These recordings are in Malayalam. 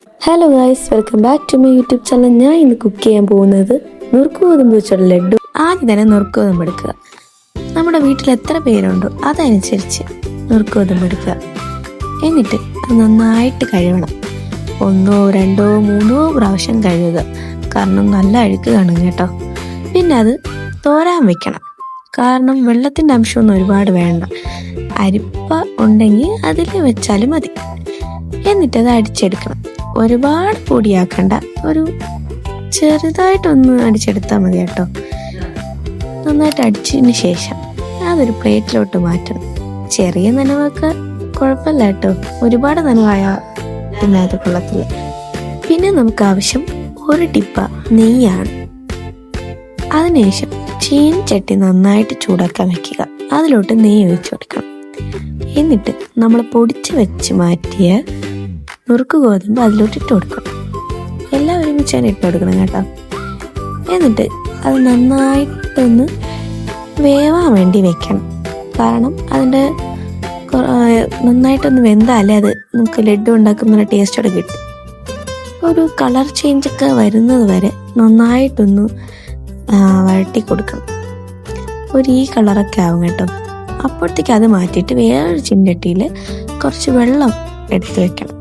Hello guys, welcome back to my YouTube channel. ഞാൻ ഇന്ന് കുക്ക് ചെയ്യാൻ പോകുന്നത് നുറുക്ക് ഗോതമ്പ് വെച്ചുള്ള ലഡു. ആദ്യം തന്നെ നുറുക്ക് ഗോതമ്പ് എടുക്കുക. നമ്മുടെ വീട്ടിൽ എത്ര പേരുണ്ടോ അതനുസരിച്ച് നുറുക്ക് ഗോതമ്പ് എടുക്കുക. എന്നിട്ട് അത് നന്നായിട്ട് കഴുകണം. 1, 2, 3 പ്രാവശ്യം കഴുകുക, കാരണം നല്ല അഴുക്ക് കാണും കേട്ടോ. പിന്നെ അത് തോരാൻ വെക്കണം, കാരണം വെള്ളത്തിൻ്റെ അംശമൊന്നും ഒരുപാട് വേണ്ട. അരിപ്പ ഉണ്ടെങ്കിൽ അതിൽ വെച്ചാലും മതി. എന്നിട്ടത് അടിച്ചെടുക്കണം. ഒരുപാട് പൊടിയാക്കണ്ട, ഒരു ചെറുതായിട്ടൊന്ന് അടിച്ചെടുത്താൽ മതി കേട്ടോ. നന്നായിട്ട് അടിച്ചതിന് ശേഷം അതൊരു പ്ലേറ്റിലോട്ട് മാറ്റണം. ചെറിയ നനവൊക്കെ കുഴപ്പമില്ല കേട്ടോ, ഒരുപാട് നനവായ പിന്നെ അത് കൊള്ളത്തില്ല. പിന്നെ നമുക്ക് ആവശ്യം 1 ടിപ്പ നെയ്യാണ്. അതിനുശേഷം ചീനച്ചട്ടി നന്നായിട്ട് ചൂടാക്കാൻ വെക്കുക. അതിലോട്ട് നെയ്യ് ഒഴിച്ചു കൊടുക്കണം. എന്നിട്ട് നമ്മൾ പൊടിച്ച് വെച്ച് മാറ്റിയ നുറുക്ക് ഗോതമ്പ് അതിലോട്ട് ഇട്ട് കൊടുക്കണം. എല്ലാം ഒരുമിച്ചാണ് ഇട്ട് കൊടുക്കണം കേട്ടോ. എന്നിട്ട് അത് നന്നായിട്ടൊന്ന് വേവാൻ വേണ്ടി വെക്കണം, കാരണം അതിൻ്റെ നന്നായിട്ടൊന്ന് വെന്താലേ അത് നമുക്ക് ലഡു ഉണ്ടാക്കുന്ന ടേസ്റ്റോടെ കിട്ടും. ഒരു കളർ ചേഞ്ചൊക്കെ വരുന്നത് വരെ നന്നായിട്ടൊന്ന് വഴട്ടി കൊടുക്കണം. ഈ കളറൊക്കെ ആവും കേട്ടോ. അപ്പോഴത്തേക്ക് അത് മാറ്റിയിട്ട് വേറൊരു ചീനച്ചട്ടിയിൽ കുറച്ച് വെള്ളം എടുത്ത് വെക്കണം.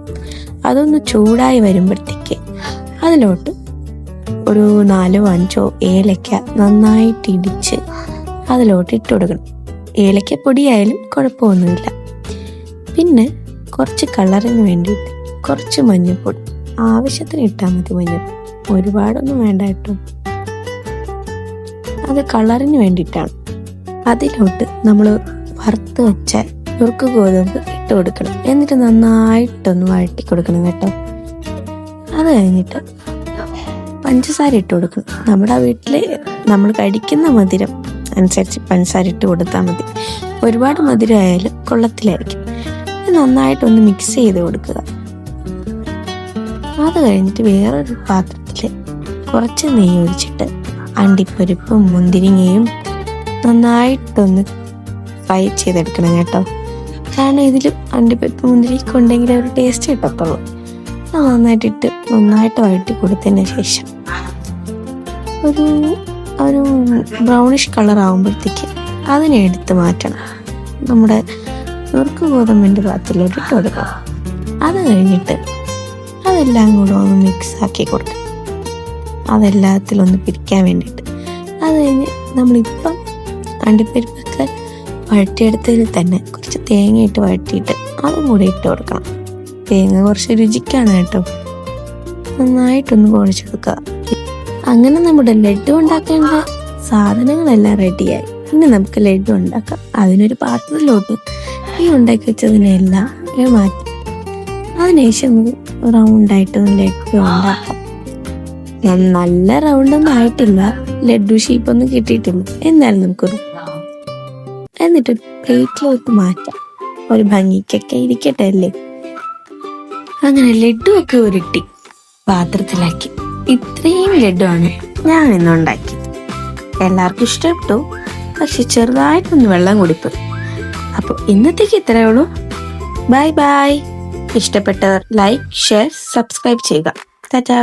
അതൊന്ന് ചൂടായി വരുമ്പോഴത്തേക്ക് അതിലോട്ട് ഒരു 4, 5 ഏലക്ക നന്നായിട്ട് ഇടിച്ച് അതിലോട്ട് ഇട്ട് കൊടുക്കണം. ഏലക്ക പൊടിയായാലും കുഴപ്പമൊന്നുമില്ല. പിന്നെ കുറച്ച് കളറിന് വേണ്ടിയിട്ട് കുറച്ച് മഞ്ഞൾപ്പൊടി ആവശ്യത്തിന് ഇട്ടാൽ മതി. മഞ്ഞൾപ്പൊടി ഒരുപാടൊന്നും വേണ്ട കേട്ടോ, അത് കളറിന് വേണ്ടിയിട്ടാണ്. അതിലോട്ട് നമ്മൾ വറുത്ത് വെച്ച നുറുക്ക് ഗോതമ്പ് ഇട്ട് കൊടുക്കണം. എന്നിട്ട് നന്നായിട്ടൊന്ന് വഴറ്റി കൊടുക്കണം കേട്ടോ. അത് കഴിഞ്ഞിട്ട് പഞ്ചസാര ഇട്ട് കൊടുക്കണം. നമ്മുടെ വീട്ടിൽ നമ്മൾ കഴിക്കുന്ന മധുരം അനുസരിച്ച് പഞ്ചസാര ഇട്ട് കൊടുത്താൽ മതി. ഒരുപാട് മധുരം ആയാലും കൊള്ളത്തിലായിരിക്കും. നന്നായിട്ടൊന്ന് മിക്സ് ചെയ്ത് കൊടുക്കുക. അത് കഴിഞ്ഞിട്ട് വേറൊരു പാത്രത്തിൽ കുറച്ച് നെയ്യ് ഒഴിച്ചിട്ട് അണ്ടിപ്പരിപ്പും മുന്തിരിങ്ങയും നന്നായിട്ടൊന്ന് ഫ്രൈ ചെയ്തെടുക്കണം കേട്ടോ. കാരണം ഇതിൽ അണ്ടിപ്പരിപ്പ് മുന്തിരിയൊക്കെ ഉണ്ടെങ്കിൽ ഒരു ടേസ്റ്റ് കിട്ടത്തുള്ളൂ. അത് നന്നായിട്ടിട്ട് നന്നായിട്ട് വഴറ്റി കൊടുത്തതിന് ശേഷം ഒരു ബ്രൗണിഷ് കളർ ആകുമ്പോഴത്തേക്ക് അതിനെ എടുത്ത് മാറ്റണം. നമ്മുടെ നുറുക്ക് ഗോതമ്പിൻ്റെ പാത്രത്തിലോട്ട് ഇട്ട് കൊടുക്കണം. അത് കഴിഞ്ഞിട്ട് അതെല്ലാം കൂടെ ഒന്ന് മിക്സ് ആക്കി കൊടുക്കണം, അതെല്ലാത്തിലൊന്ന് പിരിക്കാൻ വേണ്ടിയിട്ട്. അത് കഴിഞ്ഞ് നമ്മളിപ്പം അണ്ടിപ്പരിപ്പൊക്കെ വഴറ്റിയെടുത്തതിൽ തന്നെ കുറച്ച് തേങ്ങ ഇട്ട് വഴറ്റിയിട്ട് അതും കൂടെ ഇട്ട് കൊടുക്കണം. തേങ്ങ കുറച്ച് രുചിക്കാണ് കേട്ടോ. നന്നായിട്ടൊന്ന് കുഴച്ചെടുക്കുക. അങ്ങനെ നമ്മുടെ ലഡു ഉണ്ടാക്കേണ്ട സാധനങ്ങളെല്ലാം റെഡിയായി. ഇനി നമുക്ക് ലഡു ഉണ്ടാക്കാം. അതിനൊരു പാത്രത്തിലോട്ട് ഈ ഉണ്ടാക്കി വെച്ചതിനെല്ലാം മാറ്റി അതിനുശേഷം റൗണ്ടായിട്ടൊന്ന് ലഡു ഉണ്ടാക്കാം. നല്ല റൗണ്ടൊന്നും ആയിട്ടില്ല, ലഡു ഷേപ്പൊന്നും കിട്ടിയിട്ടില്ല, എന്നാലും നമുക്കൊരു എന്നിട്ട് പ്ലേറ്റിലോട്ട് മാറ്റാം. ഒരു ഭംഗിക്കൊക്കെ ഇരിക്കട്ടെ അല്ലേ. അങ്ങനെ ലഡു ഒക്കെ ഉരുട്ടി പാത്രത്തിലാക്കി. ഇത്രയും ലഡു ആണ് ഞാൻ ഇന്ന് ഉണ്ടാക്കിയത്. എല്ലാവർക്കും ഇഷ്ടപ്പെട്ടു, പക്ഷെ ചെറുതായിട്ടൊന്ന് വെള്ളം കുടിപ്പോയി. അപ്പോൾ ഇന്നത്തേക്ക് ഇത്രയേ ഉള്ളൂ. Bye bye. ഇഷ്ടപ്പെട്ടവർ ലൈക്ക്, ഷെയർ, സബ്സ്ക്രൈബ് ചെയ്യുക. ടാറ്റാ.